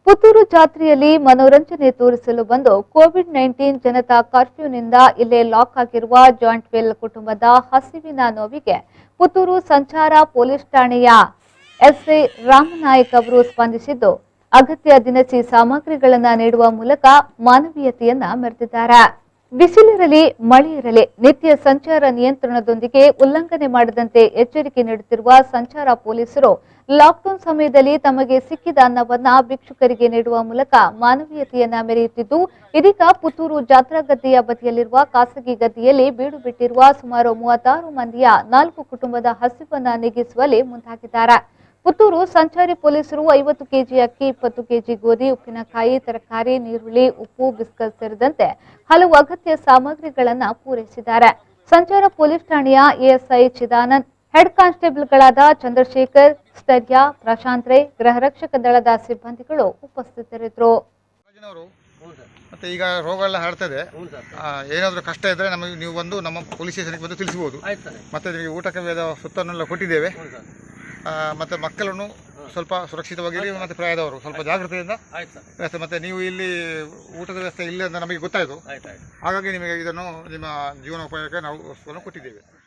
ಪುತ್ತೂರು ಜಾತ್ರೆಯಲ್ಲಿ ಮನೋರಂಜನೆ ತೋರಿಸಲು ಬಂದು ಕೋವಿಡ್-19 ಜನತಾ ಕರ್ಫ್ಯೂನಿಂದ ಇಲ್ಲೇ ಲಾಕ್ ಆಗಿರುವ ಜಾಯಿಂಟ್ ವೆಲ್ ಕುಟುಂಬದ ಹಸಿವಿನ ನೋವಿಗೆ ಪುತ್ತೂರು ಸಂಚಾರ ಪೊಲೀಸ್ ಠಾಣೆಯ ಎಸ್ಐ ರಾಮನಾಯಕ್ ಅವರು ಸ್ಪಂದಿಸಿದ್ದು ಅಗತ್ಯ ದಿನಸಿ ಸಾಮಗ್ರಿಗಳನ್ನು ನೀಡುವ ಮೂಲಕ ಮಾನವೀಯತೆಯನ್ನ ಮೆರೆದಿದ್ದಾರೆ. ಬಿಸಿಲಿರಲಿ ಮಳೆ ಇರಲಿ ನಿತ್ಯ ಸಂಚಾರ ನಿಯಂತ್ರಣದೊಂದಿಗೆ ಉಲ್ಲಂಘನೆ ಮಾಡದಂತೆ ಎಚ್ಚರಿಕೆ ನೀಡುತ್ತಿರುವ ಸಂಚಾರ ಪೊಲೀಸರು ಲಾಕ್ಡೌನ್ ಸಮಯದಲ್ಲಿ ತಮಗೆ ಸಿಕ್ಕಿದ ಅನ್ನವನ್ನ ಭಿಕ್ಷುಕರಿಗೆ ನೀಡುವ ಮೂಲಕ ಮಾನವೀಯತೆಯನ್ನ ಮೆರೆಯುತ್ತಿದ್ದು, ಇದೀಗ ಪುತ್ತೂರು ಜಾತ್ರಾ ಗದ್ದೆಯ ಬದಿಯಲ್ಲಿರುವ ಖಾಸಗಿ ಗದ್ದೆಯಲ್ಲಿ ಬೀಡು ಬಿಟ್ಟಿರುವ ಸುಮಾರು 36 ಮಂದಿಯ 4 ಕುಟುಂಬದ ಹಸಿವನ್ನ ನೀಗಿಸುವಲ್ಲಿ ಮುಂದಾಗಿದ್ದಾರೆ. ಪುತ್ತೂರು ಸಂಚಾರಿ ಪೊಲೀಸರು 50 ಕೆಜಿ ಅಕ್ಕಿ, 20 ಕೆಜಿ ಗೋಧಿ, ಉಪ್ಪಿನಕಾಯಿ, ತರಕಾರಿ, ನೀರುಳ್ಳಿ, ಉಪ್ಪು, ಬಿಸ್ಕತ್ ಸೇರಿದಂತೆ ಹಲವು ಅಗತ್ಯ ಸಾಮಗ್ರಿಗಳನ್ನು ಪೂರೈಸಿದ್ದಾರೆ. ಸಂಚಾರ ಪೊಲೀಸ್ ಠಾಣೆಯ ಎಎಸ್ಐ ಚಿದಾನಂದ್, ಹೆಡ್ ಕಾನ್ಸ್ಟೇಬಲ್ಗಳಾದ ಚಂದ್ರಶೇಖರ್, ಸ್ಥೈರ್ಯ, ಪ್ರಶಾಂತ್ ರೈ, ಗೃಹ ರಕ್ಷಕ ದಳದ ಸಿಬ್ಬಂದಿಗಳು ಉಪಸ್ಥಿತರಿದ್ದರು. ಮತ್ತೆ ಈಗ ರೋಗ ಎಲ್ಲ ಹರಡ್ತದೆ, ಏನಾದರೂ ಕಷ್ಟ ಇದ್ದರೆ ನಮಗೆ ನೀವು ಬಂದು ನಮ್ಮ ಪೊಲೀಸ್ ಸ್ಟೇಷನ್ಗೆ ಬಂದು ತಿಳಿಸಬಹುದು. ಮತ್ತೆ ನಿಮಗೆ ಊಟಕ್ಕೆ ಸುತ್ತನ್ನೆಲ್ಲ ಕೊಟ್ಟಿದ್ದೇವೆ. ಮತ್ತು ಮಕ್ಕಳನ್ನು ಸ್ವಲ್ಪ ಸುರಕ್ಷಿತವಾಗಿರಿ, ಮತ್ತು ಪ್ರಾಯದವರು ಸ್ವಲ್ಪ ಜಾಗೃತೆಯಿಂದ ವ್ಯವಸ್ಥೆ. ಮತ್ತು ನೀವು ಇಲ್ಲಿ ಊಟದ ವ್ಯವಸ್ಥೆ ಇಲ್ಲ ಅಂತ ನಮಗೆ ಗೊತ್ತಾಯಿತು, ಹಾಗಾಗಿ ನಿಮಗೆ ಇದನ್ನು ನಿಮ್ಮ ಜೀವನೋಪಾಯಕ್ಕೆ ನಾವು ವಸ್ತುವನ್ನು ಕೊಟ್ಟಿದ್ದೇವೆ.